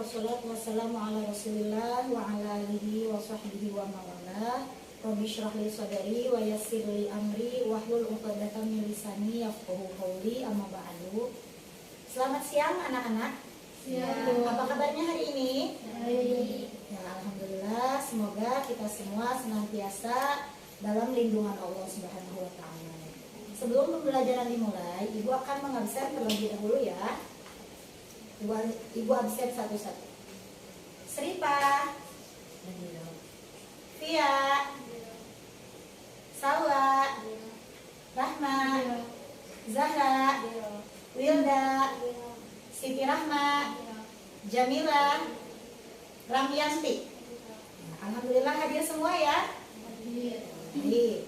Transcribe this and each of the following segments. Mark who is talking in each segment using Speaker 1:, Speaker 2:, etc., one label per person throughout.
Speaker 1: wassalatu wassalamu ala rasulillah wa ala alihi wa sahbihi wa mawalah. Rabbi shrah li sadri wa yassir li amri wahlul 'uqdatam min lisani yafqahu qawli, amma ba'du. Selamat siang anak-anak.
Speaker 2: Siang.
Speaker 1: Apa kabarnya hari ini?
Speaker 2: Baik.
Speaker 1: Ya, alhamdulillah, semoga kita semua senantiasa dalam lindungan Allah Subhanahu wa taala. Sebelum pembelajaran dimulai, Ibu akan mengabsen terlebih dahulu ya. Ibu absen satu-satu. Seripa, Via, Salwa, Rahma, Zahra, Wilda, Siti Rahma, Jamila, Ramyanti. Alhamdulillah hadir semua ya. Baik.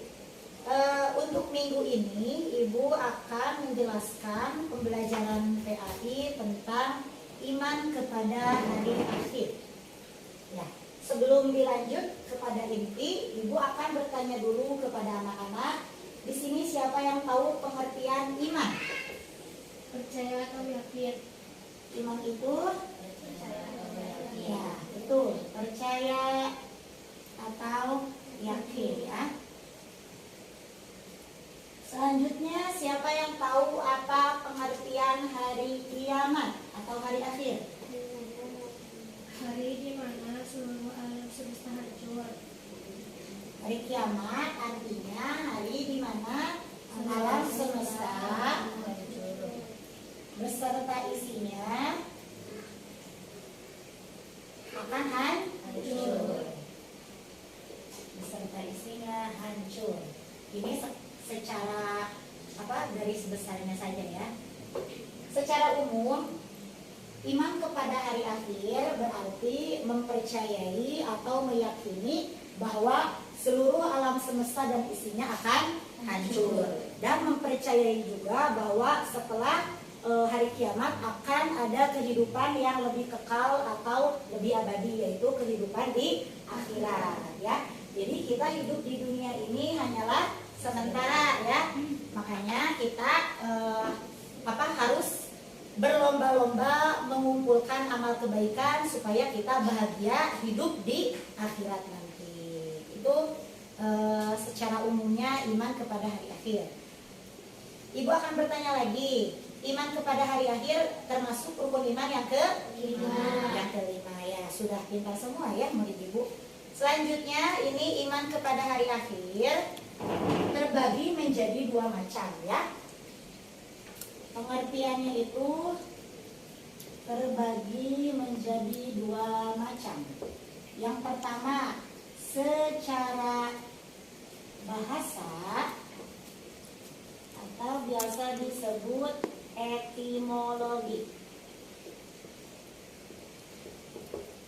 Speaker 1: Untuk minggu ini Ibu akan menjelaskan pembelajaran PAI tentang iman kepada hari akhir. Ya, sebelum dilanjut kepada inti, Ibu akan bertanya dulu kepada anak-anak. Di sini siapa yang tahu pengertian iman?
Speaker 2: Percaya atau yakin?
Speaker 1: Iman itu
Speaker 2: Percaya atau yakin?
Speaker 1: ya, betul, percaya atau yakin ya. Selanjutnya, siapa yang tahu apa pengertian hari kiamat atau hari akhir?
Speaker 2: Hari di mana seluruh alam semesta hancur.
Speaker 1: Hari kiamat artinya hari di mana alam semesta beserta isinya akan hancur. Beserta isinya hancur. Ini secara garis besarnya saja ya. Secara umum, iman kepada hari akhir berarti mempercayai atau meyakini bahwa seluruh alam semesta dan isinya akan hancur, dan mempercayai juga bahwa setelah hari kiamat akan ada kehidupan yang lebih kekal atau lebih abadi, yaitu kehidupan di akhirat ya. Jadi kita hidup di dunia ini hanyalah sementara ya, makanya kita harus berlomba-lomba mengumpulkan amal kebaikan supaya kita bahagia hidup di akhirat nanti. Itu secara umumnya iman kepada hari akhir. Ibu akan bertanya lagi, iman kepada hari akhir termasuk rukun iman yang kelima ya. Sudah pintar semua ya murid ibu. Selanjutnya ini iman kepada hari akhir terbagi menjadi dua macam ya. Pengertiannya itu terbagi menjadi dua macam. Yang pertama secara bahasa atau biasa disebut etimologi.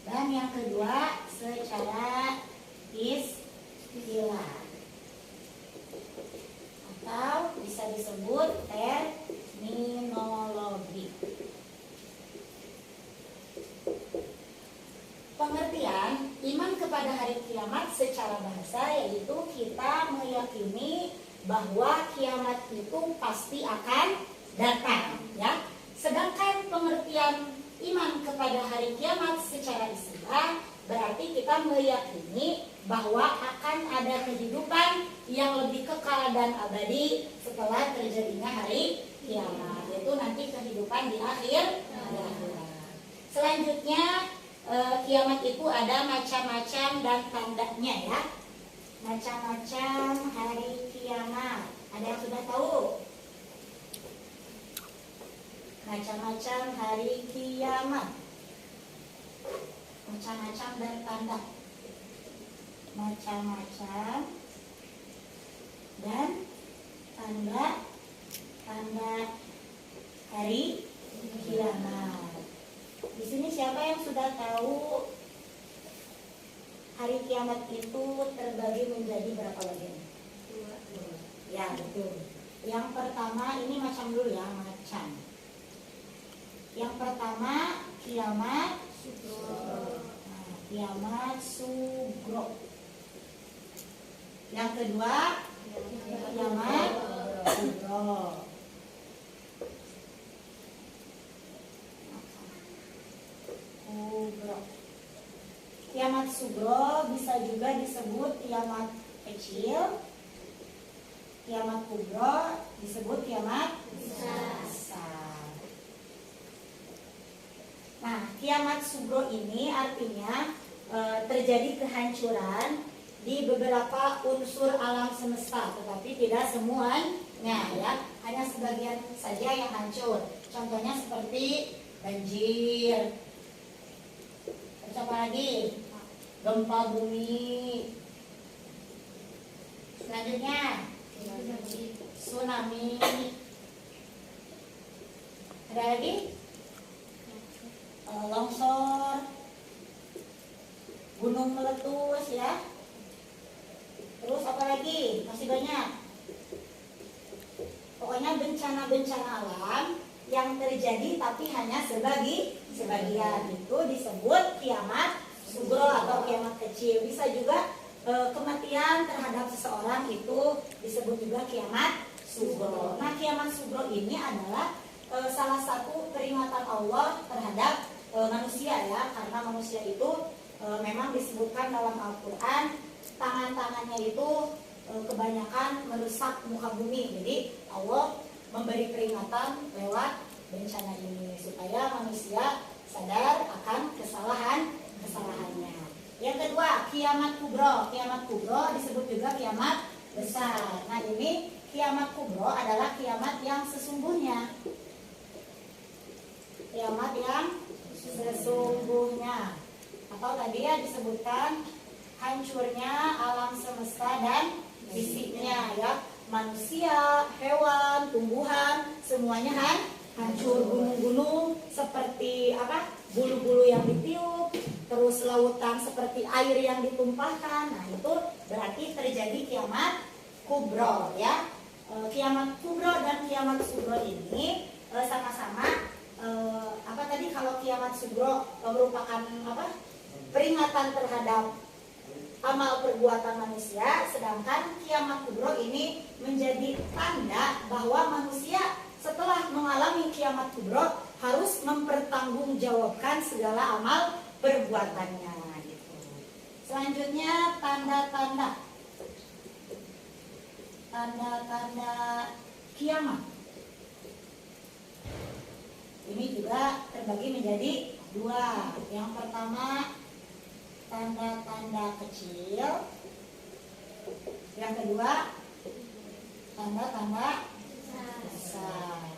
Speaker 1: Dan yang kedua secara istilah atau bisa disebut terminologi. Pengertian iman kepada hari kiamat secara bahasa yaitu kita meyakini bahwa kiamat itu pasti akan datang ya. Sedangkan pengertian iman kepada hari kiamat secara istilah berarti kita meyakini bahwa akan ada kehidupan yang lebih kekal dan abadi setelah terjadinya hari kiamat, yaitu nanti kehidupan di akhir hayat. Selanjutnya kiamat itu ada macam-macam dan tandanya ya. Macam-macam hari kiamat. Ada yang sudah tahu? Macam-macam hari kiamat. Macam-macam dan tanda. Macam-macam dan tanda hari kiamat. Di sini siapa yang sudah tahu hari kiamat itu terbagi menjadi berapa bagian? Ya betul. Yang pertama ini macam dulu ya, macam. Yang pertama kiamat sugro. Kiamat sugro. Yang kedua kiamat kubro. Kubro. sugro bisa juga disebut kiamat kecil. Kiamat kubro disebut kiamat besar. Nah, kiamat sugro ini artinya terjadi kehancuran di beberapa unsur alam semesta, tetapi tidak semuanya ya, hanya sebagian saja yang hancur. Contohnya seperti banjir, terus apa lagi? Gempa bumi. Selanjutnya tsunami. Ada lagi? Longsor, gunung meletus ya. Terus apa lagi? Masih banyak. Pokoknya bencana-bencana alam yang terjadi tapi hanya sebagian itu disebut kiamat sugro atau kiamat kecil. Bisa juga kematian terhadap seseorang itu disebut juga kiamat sugro. Nah, kiamat sugro ini adalah salah satu peringatan Allah terhadap manusia ya, karena manusia itu memang disebutkan dalam Al-Quran tangan-tangannya itu kebanyakan merusak muka bumi. Jadi Allah memberi peringatan lewat bencana ini supaya manusia sadar akan kesalahannya. Yang kedua, kiamat kubro. Kiamat kubro disebut juga kiamat besar. Nah, ini kiamat kubro adalah kiamat yang sesungguhnya. Kiamat yang sesungguhnya. Atau tadi ya disebutkan hancurnya alam semesta dan fisiknya ya. Manusia, hewan, tumbuhan, semuanya hancur. Gunung-gunung seperti apa? Bulu-bulu yang ditiup, terus lautan seperti air yang ditumpahkan. Nah, itu berarti terjadi kiamat kubro ya. Kiamat kubro dan kiamat sugro ini sama-sama apa tadi, kalau kiamat sugro merupakan apa? Peringatan terhadap amal perbuatan manusia, sedangkan kiamat kubro ini menjadi tanda bahwa manusia setelah mengalami kiamat kubro harus mempertanggungjawabkan segala amal perbuatannya gitu. Selanjutnya tanda-tanda kiamat. Ini juga terbagi menjadi dua. Yang pertama tanda-tanda kecil. Yang kedua tanda-tanda besar.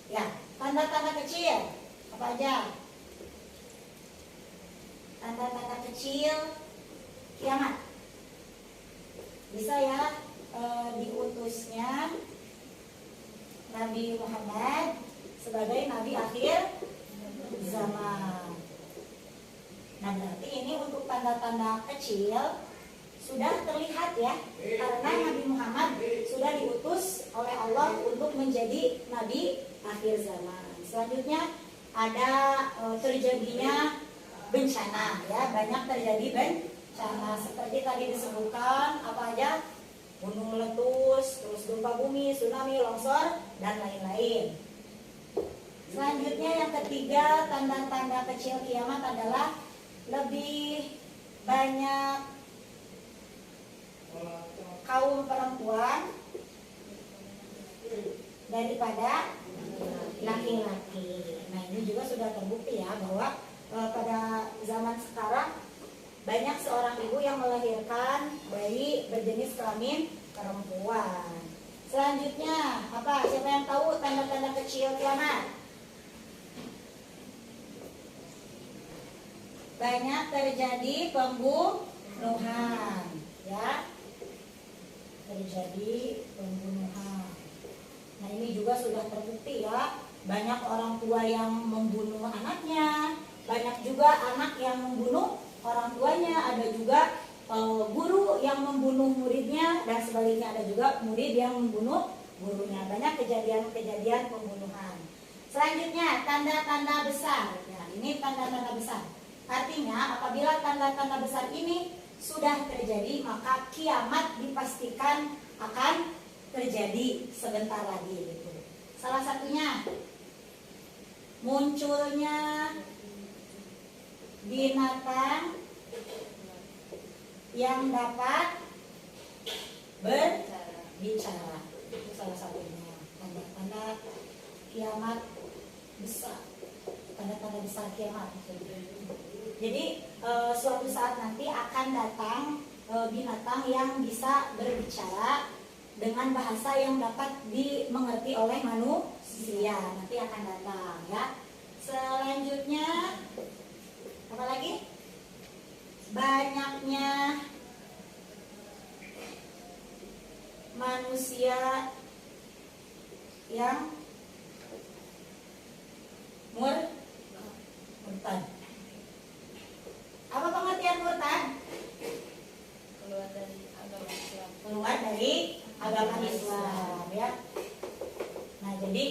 Speaker 1: Ya, tanda-tanda kecil apa aja? Tanda-tanda kecil kiamat. Bisa ya diutusnya Nabi Muhammad sebagai Nabi akhir zaman. Nah, berarti ini untuk tanda-tanda kecil sudah terlihat ya, karena Nabi Muhammad sudah diutus oleh Allah untuk menjadi Nabi akhir zaman. Selanjutnya ada terjadinya bencana ya, banyak terjadi bencana seperti tadi disebutkan apa aja, gunung meletus, terus gempa bumi, tsunami, longsor dan lain-lain. Selanjutnya yang ketiga, tanda-tanda kecil kiamat adalah lebih banyak kaum perempuan daripada laki-laki. Nah, ini juga sudah terbukti ya bahwa pada zaman sekarang banyak seorang ibu yang melahirkan bayi berjenis kelamin perempuan. Selanjutnya apa? Siapa yang tahu tanda-tanda kecil kiamat? Banyak terjadi pembunuhan, ya. Terjadi pembunuhan. Nah, ini juga sudah terbukti ya. Banyak orang tua yang membunuh anaknya, banyak juga anak yang membunuh orang tuanya, ada juga guru yang membunuh muridnya, dan sebaliknya ada juga murid yang membunuh gurunya. Banyak kejadian-kejadian pembunuhan. Selanjutnya tanda-tanda besar. Nah, ini tanda-tanda besar. Artinya apabila tanda-tanda besar ini sudah terjadi, maka kiamat dipastikan akan terjadi sebentar lagi gitu. Salah satunya munculnya binatang yang dapat berbicara. Itu salah satunya. Tanda-tanda kiamat besar. Tanda-tanda besar kiamat. Jadi suatu saat nanti akan datang binatang yang bisa berbicara dengan bahasa yang dapat dimengerti oleh manusia. Nanti akan datang ya. Selanjutnya apa lagi? Banyaknya manusia yang murtad. Apa pengertian murtad?
Speaker 3: Keluar dari agama Islam.
Speaker 1: Keluar dari agama Islam ya. Nah jadi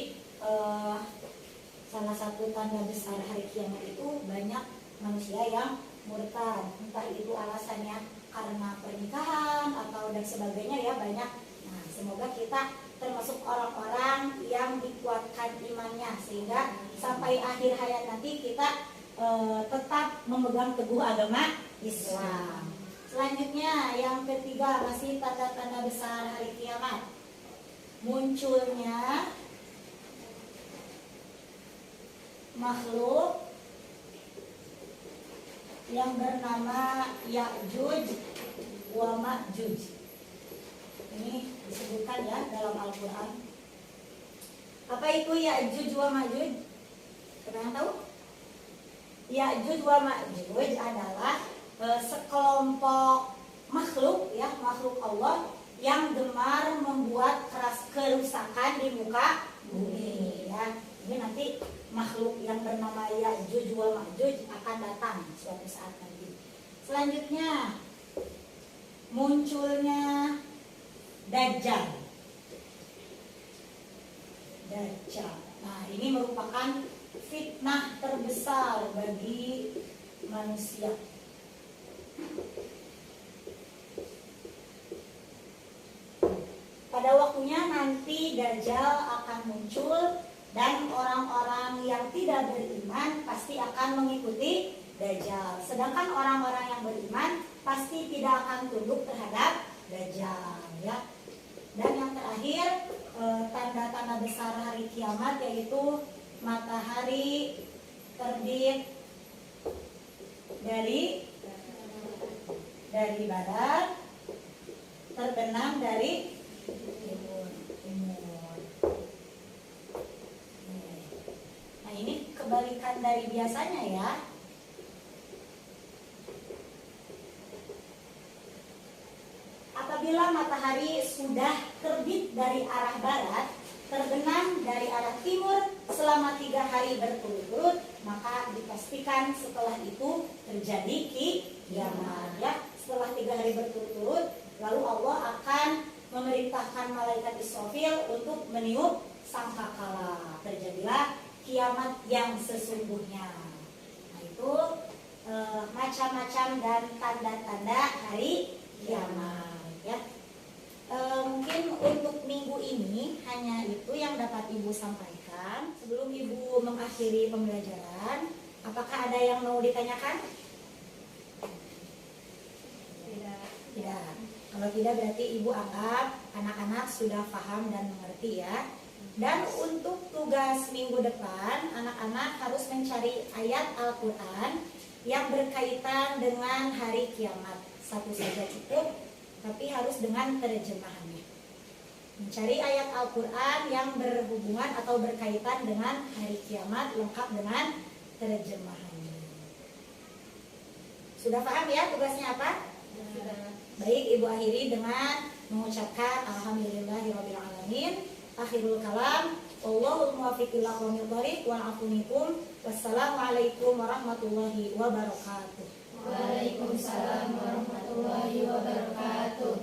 Speaker 1: salah satu tanda besar hari kiamat itu banyak manusia yang murtad. Entah itu alasannya karena pernikahan atau dan sebagainya ya banyak. Nah semoga kita termasuk orang-orang yang dikuatkan imannya sehingga sampai akhir hayat nanti kita tetap memegang teguh agama Islam. Selanjutnya yang ketiga masih tanda-tanda besar hari kiamat. Munculnya makhluk yang bernama Ya'juj wa Ma'juj. Ini disebutkan ya dalam Al-Quran. Apa itu Ya'juj wa Ma'juj? Pernah tahu? Ya'juj wa Ma'juj adalah sekelompok makhluk ya, makhluk Allah yang gemar membuat kerusakan di muka bumi ya. Ini nanti makhluk yang bernama Ya'juj wa Ma'juj akan datang suatu saat nanti. Selanjutnya munculnya Dajjal. Nah, ini merupakan fitnah terbesar bagi manusia. Pada waktunya nanti Dajjal akan muncul dan orang-orang yang tidak beriman pasti akan mengikuti Dajjal. Sedangkan orang-orang yang beriman pasti tidak akan tunduk terhadap Dajjal ya. Dan yang terakhir tanda-tanda besar hari kiamat yaitu matahari terbit dari barat, terbenam dari timur. Nah ini kebalikan dari biasanya ya. Apabila matahari sudah terbit dari arah barat, terbenam dari arah timur selama 3 hari berturut-turut, maka dipastikan setelah itu terjadi kiamat ya. Setelah 3 hari berturut-turut, lalu Allah akan memerintahkan malaikat Israfil untuk meniup sangkakala. Terjadilah kiamat yang sesungguhnya. Nah itu macam-macam dan tanda-tanda hari kiamat ya. Mungkin untuk minggu ini hanya itu yang dapat Ibu sampaikan. Sebelum Ibu mengakhiri pembelajaran, apakah ada yang mau ditanyakan? Tidak. Kalau tidak berarti Ibu anggap anak-anak sudah paham dan mengerti ya. Dan untuk tugas minggu depan, anak-anak harus mencari ayat Al-Quran yang berkaitan dengan hari kiamat. Satu saja cukup, tapi harus dengan terjemahannya. Mencari ayat Al-Quran yang berhubungan atau berkaitan dengan hari kiamat lengkap dengan terjemahannya. Sudah paham ya tugasnya apa?
Speaker 3: Sudah.
Speaker 1: Baik, Ibu akhiri dengan mengucapkan alhamdulillahirabbil alamin. Akhirul kalam, wallahul muwaffiq ila aqwamit thoriq wal 'afwu minkum. Wassalamualaikum warahmatullahi wabarakatuh.
Speaker 2: Waalaikumsalam warahmatullahi wabarakatuh.